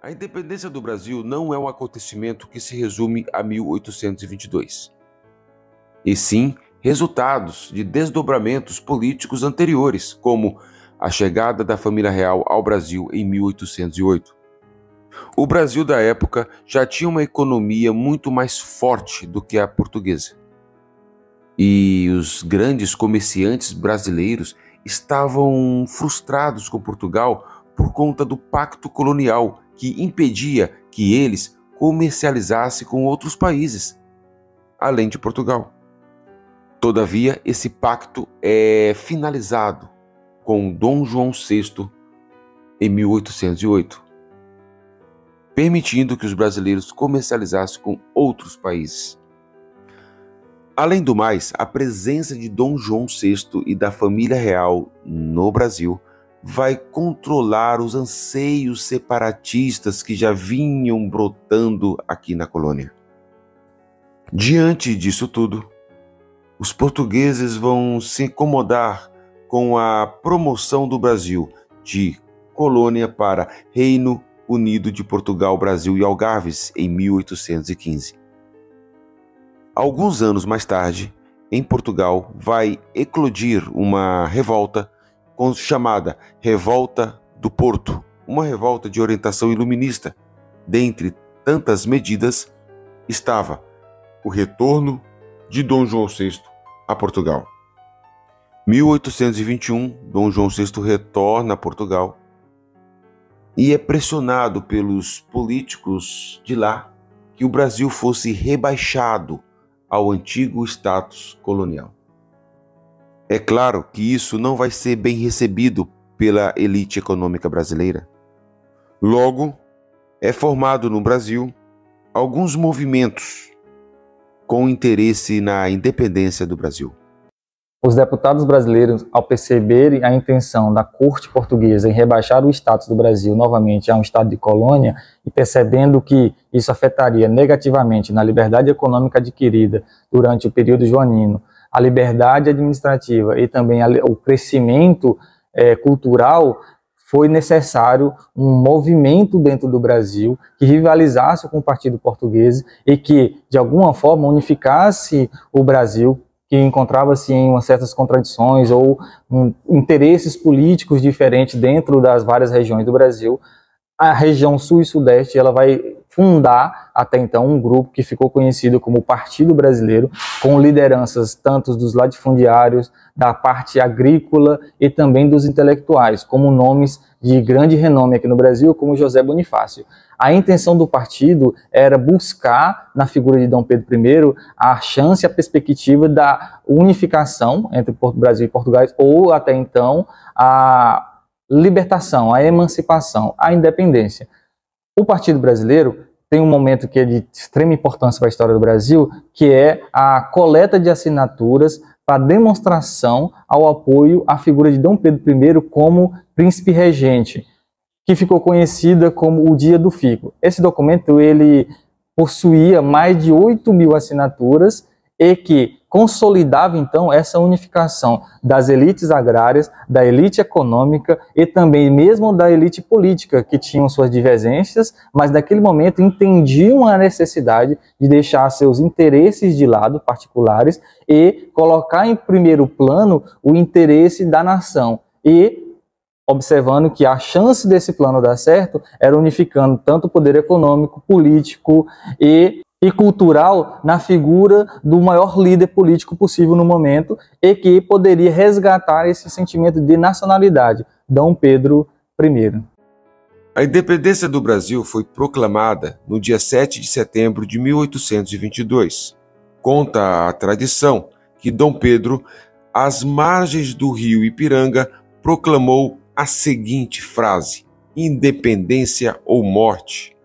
A independência do Brasil não é um acontecimento que se resume a 1822, e sim resultados de desdobramentos políticos anteriores, como a chegada da família real ao Brasil em 1808. O Brasil da época já tinha uma economia muito mais forte do que a portuguesa. E os grandes comerciantes brasileiros estavam frustrados com Portugal por conta do pacto colonial que impedia que eles comercializassem com outros países, além de Portugal. Todavia, esse pacto é finalizado com Dom João VI em 1808, permitindo que os brasileiros comercializassem com outros países. Além do mais, a presença de Dom João VI e da família real no Brasil vai controlar os anseios separatistas que já vinham brotando aqui na colônia. Diante disso tudo, os portugueses vão se incomodar com a promoção do Brasil de colônia para Reino Unido de Portugal, Brasil e Algarves em 1815. Alguns anos mais tarde, em Portugal, vai eclodir uma revolta chamada Revolta do Porto, uma revolta de orientação iluminista. Dentre tantas medidas, estava o retorno de Dom João VI a Portugal. 1821, Dom João VI retorna a Portugal e é pressionado pelos políticos de lá que o Brasil fosse rebaixado ao antigo status colonial. É claro que isso não vai ser bem recebido pela elite econômica brasileira. Logo, é formado no Brasil alguns movimentos com interesse na independência do Brasil. Os deputados brasileiros, ao perceberem a intenção da corte portuguesa em rebaixar o status do Brasil novamente a um estado de colônia e percebendo que isso afetaria negativamente na liberdade econômica adquirida durante o período joanino, a liberdade administrativa e também o crescimento cultural, foi necessário um movimento dentro do Brasil que rivalizasse com o partido português e que, de alguma forma, unificasse o Brasil, que encontrava-se em certas contradições ou interesses políticos diferentes dentro das várias regiões do Brasil. A região sul e sudeste ela vai fundar até então um grupo que ficou conhecido como Partido Brasileiro, com lideranças tanto dos latifundiários, da parte agrícola e também dos intelectuais, como nomes de grande renome aqui no Brasil, como José Bonifácio. A intenção do partido era buscar, na figura de Dom Pedro I, a chance e a perspectiva da unificação entre Brasil e Portugal, ou até então a libertação, a emancipação, a independência. O Partido Brasileiro tem um momento que é de extrema importância para a história do Brasil, que é a coleta de assinaturas para demonstração ao apoio à figura de Dom Pedro I como príncipe regente, que ficou conhecida como o Dia do Fico. Esse documento ele possuía mais de 8.000 assinaturas e que consolidava, então, essa unificação das elites agrárias, da elite econômica e também mesmo da elite política, que tinham suas divergências, mas naquele momento entendiam a necessidade de deixar seus interesses de lado particulares e colocar em primeiro plano o interesse da nação. E observando que a chance desse plano dar certo era unificando tanto o poder econômico, político e cultural na figura do maior líder político possível no momento e que poderia resgatar esse sentimento de nacionalidade, Dom Pedro I. A independência do Brasil foi proclamada no dia 7 de setembro de 1822. Conta a tradição que Dom Pedro, às margens do rio Ipiranga, proclamou a seguinte frase: independência ou morte.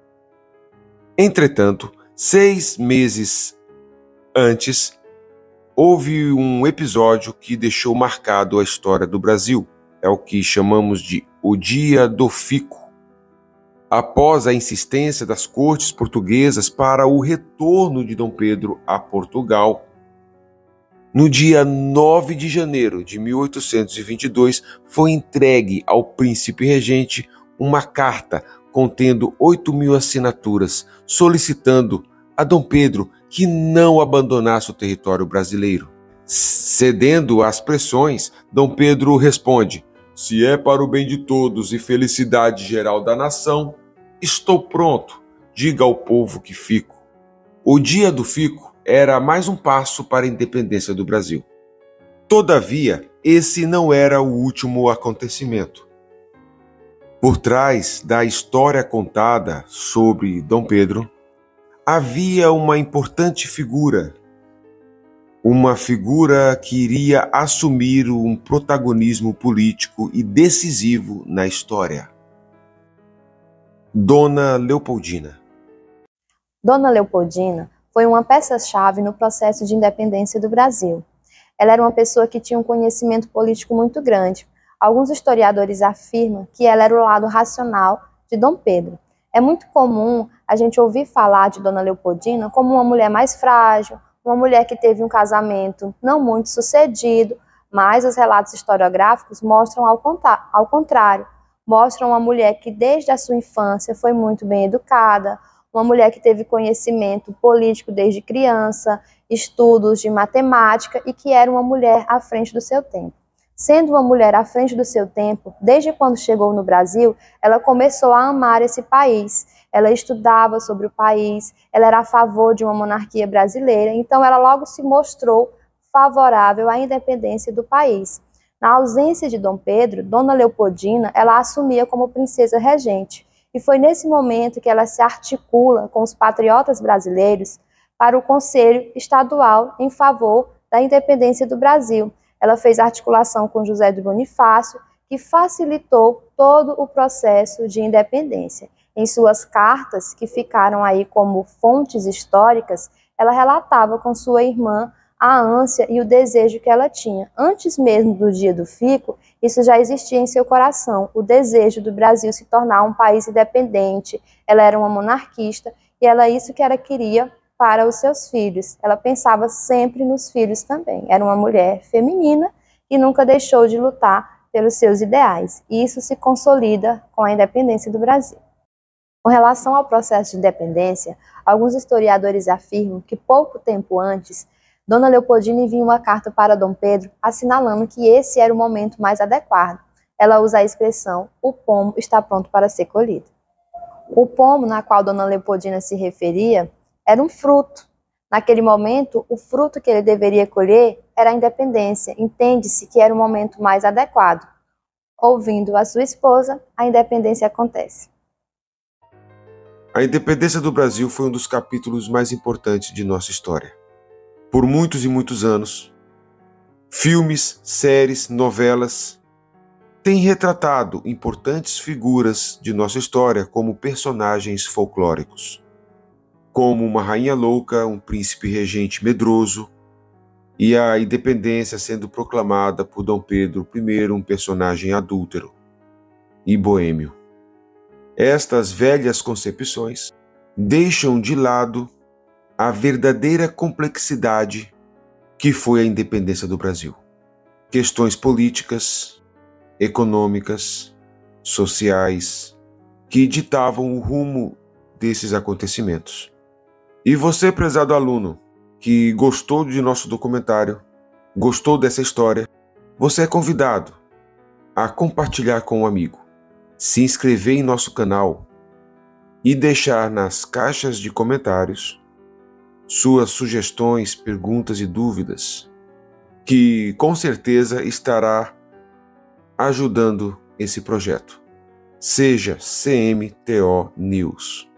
Entretanto, 6 meses antes, houve um episódio que deixou marcado a história do Brasil. É o que chamamos de o Dia do Fico. Após a insistência das cortes portuguesas para o retorno de Dom Pedro a Portugal, no dia 9 de janeiro de 1822, foi entregue ao príncipe regente uma carta contendo 8.000 assinaturas solicitando a Dom Pedro que não abandonasse o território brasileiro. Cedendo às pressões, Dom Pedro responde: se é para o bem de todos e felicidade geral da nação, estou pronto, diga ao povo que fico. O dia do fico era mais um passo para a independência do Brasil. Todavia, esse não era o último acontecimento. Por trás da história contada sobre Dom Pedro, havia uma importante figura, uma figura que iria assumir um protagonismo político e decisivo na história. Dona Leopoldina. Dona Leopoldina foi uma peça-chave no processo de independência do Brasil. Ela era uma pessoa que tinha um conhecimento político muito grande. Alguns historiadores afirmam que ela era o lado racional de Dom Pedro. É muito comum a gente ouvir falar de Dona Leopoldina como uma mulher mais frágil, uma mulher que teve um casamento não muito sucedido, mas os relatos historiográficos mostram ao contrário. Mostram uma mulher que desde a sua infância foi muito bem educada, uma mulher que teve conhecimento político desde criança, estudos de matemática e que era uma mulher à frente do seu tempo. Sendo uma mulher à frente do seu tempo, desde quando chegou no Brasil, ela começou a amar esse país. Ela estudava sobre o país, ela era a favor de uma monarquia brasileira, então ela logo se mostrou favorável à independência do país. Na ausência de Dom Pedro, Dona Leopoldina, ela assumia como princesa regente. E foi nesse momento que ela se articula com os patriotas brasileiros para o Conselho Estadual em favor da independência do Brasil. Ela fez articulação com José de Bonifácio, que facilitou todo o processo de independência. Em suas cartas, que ficaram aí como fontes históricas, ela relatava com sua irmã a ânsia e o desejo que ela tinha. Antes mesmo do dia do fico, isso já existia em seu coração, o desejo do Brasil se tornar um país independente. Ela era uma monarquista e ela isso que ela queria para os seus filhos. Ela pensava sempre nos filhos também. Era uma mulher feminina e nunca deixou de lutar pelos seus ideais. E isso se consolida com a independência do Brasil. Com relação ao processo de independência, alguns historiadores afirmam que pouco tempo antes, Dona Leopoldina envia uma carta para Dom Pedro, assinalando que esse era o momento mais adequado. Ela usa a expressão, o pomo está pronto para ser colhido. O pomo, na qual Dona Leopoldina se referia, era um fruto. Naquele momento, o fruto que ele deveria colher era a independência. Entende-se que era o momento mais adequado. Ouvindo a sua esposa, a independência acontece. A independência do Brasil foi um dos capítulos mais importantes de nossa história. Por muitos e muitos anos, filmes, séries, novelas têm retratado importantes figuras de nossa história como personagens folclóricos, como uma rainha louca, um príncipe regente medroso e a independência sendo proclamada por Dom Pedro I, um personagem adúltero e boêmio. Estas velhas concepções deixam de lado a verdadeira complexidade que foi a independência do Brasil. Questões políticas, econômicas, sociais, que ditavam o rumo desses acontecimentos. E você, prezado aluno, que gostou de nosso documentário, gostou dessa história, você é convidado a compartilhar com um amigo, se inscrever em nosso canal e deixar nas caixas de comentários suas sugestões, perguntas e dúvidas, que com certeza estará ajudando esse projeto. Seja CMTO News.